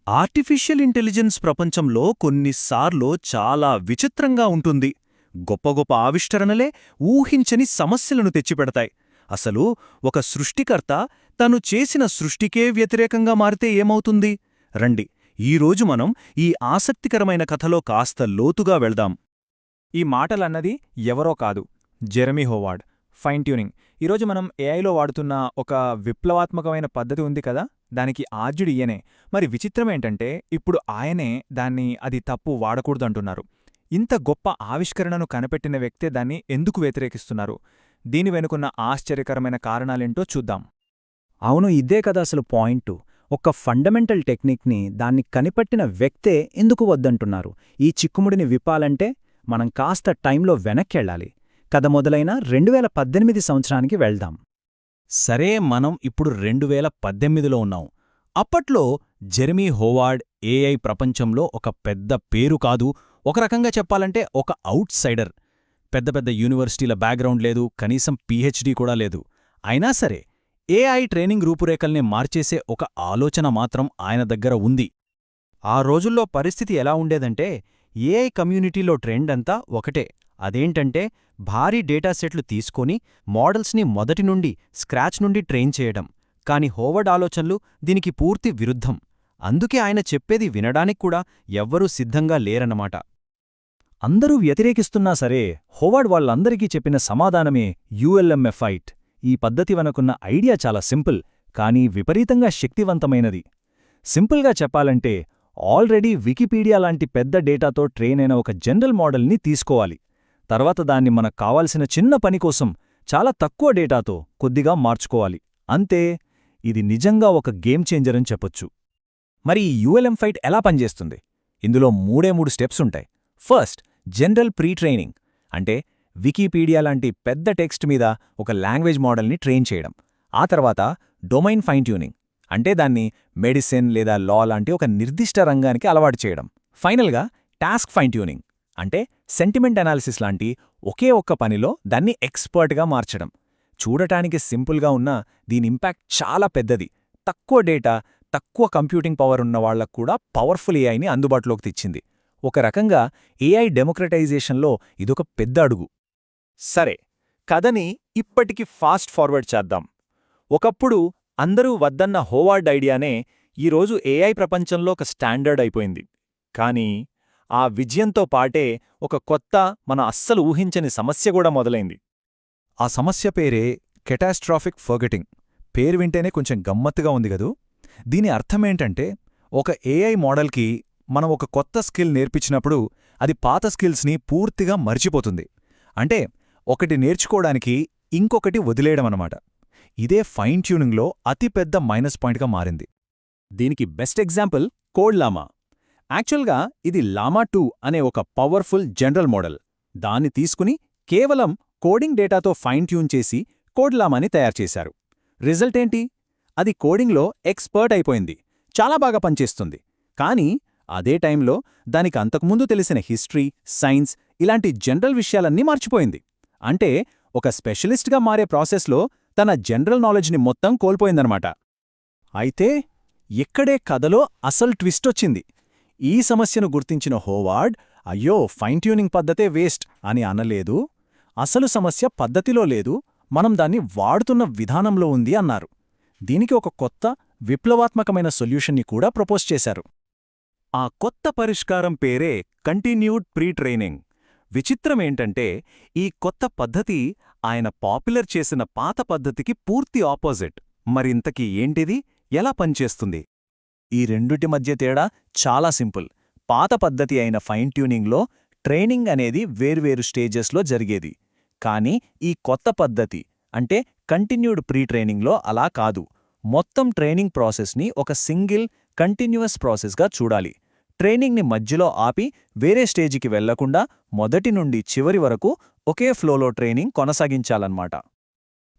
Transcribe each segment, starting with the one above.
Artificial intelligence ప్రపంచంలో కొన్నిసార్లు చాలా విచిత్రంగా ఉంటుంది. గొప్ప గొప్ప ఆవిష్కరణలే ఊహించని సమస్యలను తెచ్చిపెడతాయి. అసలు ఒక సృష్టికర్త తను చేసిన సృష్టికే వ్యతిరేకంగా మారితే ఏమవుతుంది? రండి, ఈరోజు మనం ఈ ఆసక్తికరమైన కథలో కాస్త లోతుగా వెళ్దాం. ఈ మాటలన్నది ఎవరో కాదు, జెరెమీ హోవార్డ్. ఫైన్ ట్యూనింగ్ ఈరోజు మనం ఏఐలో వాడుతున్న ఒక విప్లవాత్మకమైన పద్ధతి ఉంది కదా, దానికి ఆద్యుడు ఈయనే. మరి విచిత్రమేంటంటే ఇప్పుడు ఆయనే అది తప్పు వాడకూడదంటున్నారు. ఇంత గొప్ప ఆవిష్కరణను కనిపెట్టిన వ్యక్తే దాన్ని ఎందుకు వ్యతిరేకిస్తున్నారు? దీని వెనుకున్న ఆశ్చర్యకరమైన కారణాలేంటో చూద్దాం. అవును, ఇదే కదా అసలు పాయింటు. ఒక ఫండమెంటల్ టెక్నిక్ని దాన్ని కనిపెట్టిన వ్యక్తే ఎందుకు వద్దంటున్నారు? ఈ చిక్కుముడిని విప్పాలంటే మనం కాస్త టైంలో వెనక్కెళ్ళాలి. కథ మొదలైన 2018 సంవత్సరానికి వెళ్దాం. సరే, మనం ఇప్పుడు 2018లో ఉన్నాం. అప్పట్లో జెరెమీ హోవార్డ్ ఏఐ ప్రపంచంలో ఒక పెద్ద పేరు కాదు, ఒక రకంగా చెప్పాలంటే ఒక అవుట్ సైడర్. పెద్ద పెద్ద యూనివర్సిటీల బ్యాక్గ్రౌండ్ లేదు, కనీసం పీహెచ్డీ కూడా లేదు. అయినా సరే ఏఐ ట్రైనింగ్ రూపురేఖల్ని మార్చేసే ఒక ఆలోచన మాత్రం ఆయన దగ్గర ఉంది. ఆ రోజుల్లో పరిస్థితి ఎలా ఉండేదంటే, ఏఐ కమ్యూనిటీలో ట్రెండ్ అంతా ఒకటే. అదేంటంటే భారీ డేటాసెట్లు తీసుకొని మోడల్స్ని మొదటి నుండి స్క్రాచ్ నుండి ట్రైన్ చేయడం. కాని హోవర్డ్ ఆలోచనలు దీనికి పూర్తి విరుద్ధం. అందుకే ఆయన చెప్పేది వినడానిక్కూడా ఎవ్వరూ సిద్ధంగా లేరన్నమాట. అందరూ వ్యతిరేకిస్తున్నా సరే హోవార్డ్ వాళ్ళందరికీ చెప్పిన సమాధానమే యుఎల్ఎంఎఫైట్. ఈ పద్ధతి వెనుకున్న ఐడియా చాలా సింపుల్, కానీ విపరీతంగా శక్తివంతమైనది. సింపుల్గా చెప్పాలంటే ఆల్రెడీ వికీపీడియా లాంటి పెద్ద డేటాతో ట్రైన్ అయిన ఒక జనరల్ మోడల్ని తీసుకోవాలి. తర్వాత దాన్ని మనకు కావాల్సిన చిన్న పని కోసం చాలా తక్కువ డేటాతో కొద్దిగా మార్చుకోవాలి. అంతే. ఇది నిజంగా ఒక గేమ్ చేంజర్ అని చెప్పొచ్చు. మరి ఈ యుఎల్ఎంఫైట్ ఎలా పనిచేస్తుంది? ఇందులో మూడు స్టెప్స్ ఉంటాయి. ఫస్ట్, జనరల్ ప్రీ ట్రైనింగ్, అంటే వికీపీడియా లాంటి పెద్ద టెక్స్ట్ మీద ఒక లాంగ్వేజ్ మోడల్ని ట్రైన్ చేయడం. ఆ తర్వాత డొమైన్ ఫైన్ ట్యూనింగ్, అంటే దాన్ని మెడిసిన్ లేదా లా లాంటి ఒక నిర్దిష్ట రంగానికి అలవాటు చేయడం. ఫైనల్గా టాస్క్ ఫైన్ ట్యూనింగ్, అంటే సెంటిమెంట్ అనాలిసిస్ లాంటి ఒకే ఒక్క పనిలో దాన్ని ఎక్స్పర్ట్గా మార్చడం. చూడటానికి సింపుల్గా ఉన్నా దీని ఇంపాక్ట్ చాలా పెద్దది. తక్కువ డేటా, తక్కువ కంప్యూటింగ్ పవర్ ఉన్న వాళ్లక్కూడా పవర్ఫుల్ ఏఐని అందుబాటులోకి తెచ్చింది. ఒక రకంగా ఏఐ డెమోక్రటైజేషన్లో ఇదొక పెద్ద అడుగు. సరే, కథని ఇప్పటికి ఫాస్ట్ ఫార్వర్డ్ చేద్దాం. ఒకప్పుడు అందరూ వద్దన్న హోవార్డ్ ఐడియానే ఈరోజు ఏఐ ప్రపంచంలో ఒక స్టాండర్డ్ అయిపోయింది. కానీ ఆ విజయంతో పాటే ఒక కొత్త, మనం అస్సలు ఊహించని సమస్య కూడా మొదలైంది. ఆ సమస్య పేరే కెటాస్ట్రాఫిక్ ఫర్గెటింగ్. పేరు వింటేనే కొంచెం గమ్మత్తుగా ఉంది గదూ. దీని అర్థమేంటంటే, ఒక ఏఐ మోడల్కి మనం ఒక కొత్త స్కిల్ నేర్పించినప్పుడు అది పాత స్కిల్స్ని పూర్తిగా మర్చిపోతుంది. అంటే ఒకటి నేర్చుకోవడానికి ఇంకొకటి వదిలేయడమన్నమాట. ఇదే ఫైన్ ట్యూనింగ్లో అతిపెద్ద మైనస్ పాయింట్గా మారింది. దీనికి బెస్ట్ ఎగ్జాంపుల్ కోడ్ లామా. యాక్చువల్గా ఇది లామా 2 అనే ఒక పవర్ఫుల్ జనరల్ మోడల్. దాన్ని తీసుకుని కేవలం కోడింగ్ డేటాతో ఫైన్ ట్యూన్ చేసి కోడ్ లామాని తయారుచేశారు. రిజల్ట్ ఏంటి? అది కోడింగ్లో ఎక్స్పర్ట్ అయిపోయింది, చాలా బాగా పనిచేస్తుంది. కానీ అదే టైంలో దానికి అంతకుముందు తెలిసిన హిస్టరీ, సైన్స్ ఇలాంటి జనరల్ విషయాలన్నీ మర్చిపోయింది. అంటే ఒక స్పెషలిస్ట్గా మారే ప్రాసెస్లో తన జనరల్ నాలెడ్జ్ని మొత్తం కోల్పోయిందనమాట. అయితే ఇక్కడే కథలో అసలు ట్విస్టొచ్చింది. ఈ సమస్యను గుర్తించిన హోవార్డ్, అయ్యో ఫైన్ ట్యూనింగ్ పద్ధతే వేస్ట్ అని అనలేదు. అసలు సమస్య పద్ధతిలో లేదు, మనం దాన్ని వాడుతున్న విధానంలో ఉంది అన్నారు. దీనికి ఒక కొత్త, విప్లవాత్మకమైన సొల్యూషన్ని కూడా ప్రపోజ్ చేశారు. ఆ కొత్త పరిష్కారం పేరే కంటిన్యూడ్ ప్రీ ట్రైనింగ్. విచిత్రమేంటంటే, ఈ కొత్త పద్ధతి ఆయన పాపులర్ చేసిన పాత పద్ధతికి పూర్తి ఆపోజిట్. మరింతకీ ఏంటిది? ఎలా పనిచేస్తుంది? ఈ రెండుటి మధ్య తేడా చాలా సింపుల్. పాత పద్ధతి అయిన ఫైన్ ట్యూనింగ్లో ట్రైనింగ్ అనేది వేర్వేరు స్టేజెస్లో జరిగేది. కానీ ఈ కొత్త పద్ధతి అంటే కంటిన్యూడ్ ప్రీ ట్రైనింగ్లో అలా కాదు. మొత్తం ట్రైనింగ్ ప్రాసెస్ని ఒక సింగిల్ కంటిన్యూయస్ ప్రాసెస్గా చూడాలి. ట్రైనింగ్ని మధ్యలో ఆపి వేరే స్టేజికి వెళ్లకుండా మొదటి నుండి చివరి వరకు ఒకే ఫ్లోలో ట్రైనింగ్ కొనసాగించాలన్నమాట.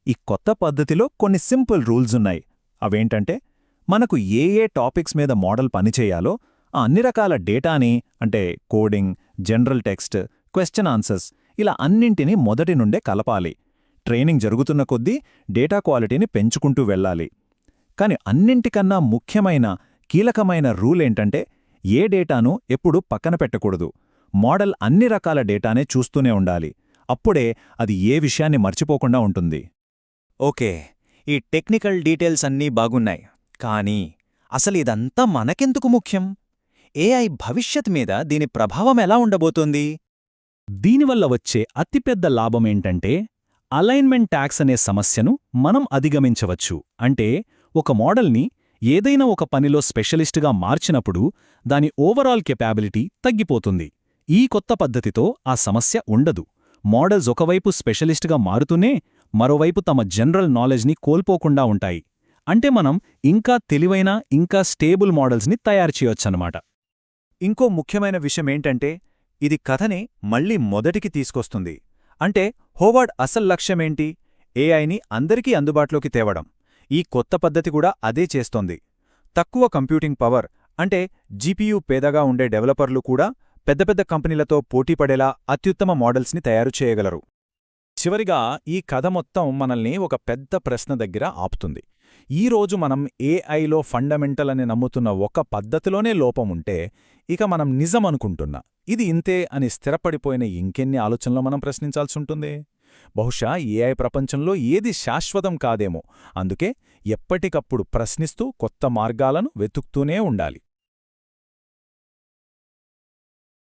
ఈ కొత్త పద్ధతిలో కొన్ని సింపుల్ రూల్స్ ఉన్నాయి. అవేంటంటే, మనకు ఏ టాపిక్స్ మీద మోడల్ పనిచేయాలో ఆ అన్ని రకాల డేటాని, అంటే coding, general text, question answers ఇలా అన్నింటినీ మొదటి నుండే కలపాలి. ట్రైనింగ్ జరుగుతున్న కొద్దీ డేటా క్వాలిటీని పెంచుకుంటూ వెళ్ళాలి. కాని అన్నింటికన్నా ముఖ్యమైన కీలకమైన రూల్ ఏంటంటే ఏ డేటాను ఎప్పుడూ పక్కన పెట్టకూడదు. మోడల్ అన్ని రకాల డేటానే చూస్తూనే ఉండాలి. అప్పుడే అది ఏ విషయాన్ని మర్చిపోకుండా ఉంటుంది. ఓకే, ఈ టెక్నికల్ డీటెయిల్స్ అన్నీ బాగున్నాయి, కానీ అసలు ఇదంతా మనకెందుకు ముఖ్యం? ఏఐ భవిష్యత్ మీద దీని ప్రభావం ఎలా ఉండబోతోంది? దీనివల్ల వచ్చే అతిపెద్ద లాభమేంటంటే అలైన్మెంట్ ట్యాక్స్ అనే సమస్యను మనం అధిగమించవచ్చు. అంటే ఒక మోడల్ని ఏదైనా ఒక పనిలో స్పెషలిస్టుగా మార్చినప్పుడు దాని ఓవరాల్ కెపాబిలిటీ తగ్గిపోతుంది. ఈ కొత్త పద్ధతితో ఆ సమస్య ఉండదు. మోడల్స్ ఒకవైపు స్పెషలిస్టుగా మారుతూనే మరోవైపు తమ జనరల్ నాలెడ్జ్ని కోల్పోకుండా ఉంటాయి. అంటే మనం ఇంకా తెలివైన, ఇంకా స్టేబుల్ మోడల్స్ని తయారు చేయొచ్చన్నమాట. ఇంకో ముఖ్యమైన విషయమేంటంటే ఇది కథని మళ్ళీ మొదటికి తీసుకొస్తుంది. అంటే హోవార్డ్ అసలు లక్ష్యమేంటి? ఏఐని అందరికీ అందుబాటులోకి తేవడం. ఈ కొత్త పద్ధతి కూడా అదే చేస్తోంది. తక్కువ కంప్యూటింగ్ పవర్ అంటే జీపీయూ పేదగా ఉండే డెవలపర్లు కూడా పెద్ద పెద్ద కంపెనీలతో పోటీపడేలా అత్యుత్తమ మోడల్స్ని తయారు చేయగలరు. చివరిగా ఈ కథ మొత్తం మనల్ని ఒక పెద్ద ప్రశ్న దగ్గర ఆపుతుంది. ఈరోజు మనం ఏఐలో ఫండమెంటల్ అని నమ్ముతున్న ఒక పద్ధతిలోనే లోపముంటే ఇక మనం నిజమనుకుంటున్నా ఇది ఇంతే అని స్థిరపడిపోయిన ఇంకెన్ని ఆలోచనలో మనం ప్రశ్నించాల్సుంటుంది. బహుశా ఏఐ ప్రపంచంలో ఏది శాశ్వతం కాదేమో. అందుకే ఎప్పటికప్పుడు ప్రశ్నిస్తూ కొత్త మార్గాలను వెతుకుతూనే ఉండాలి.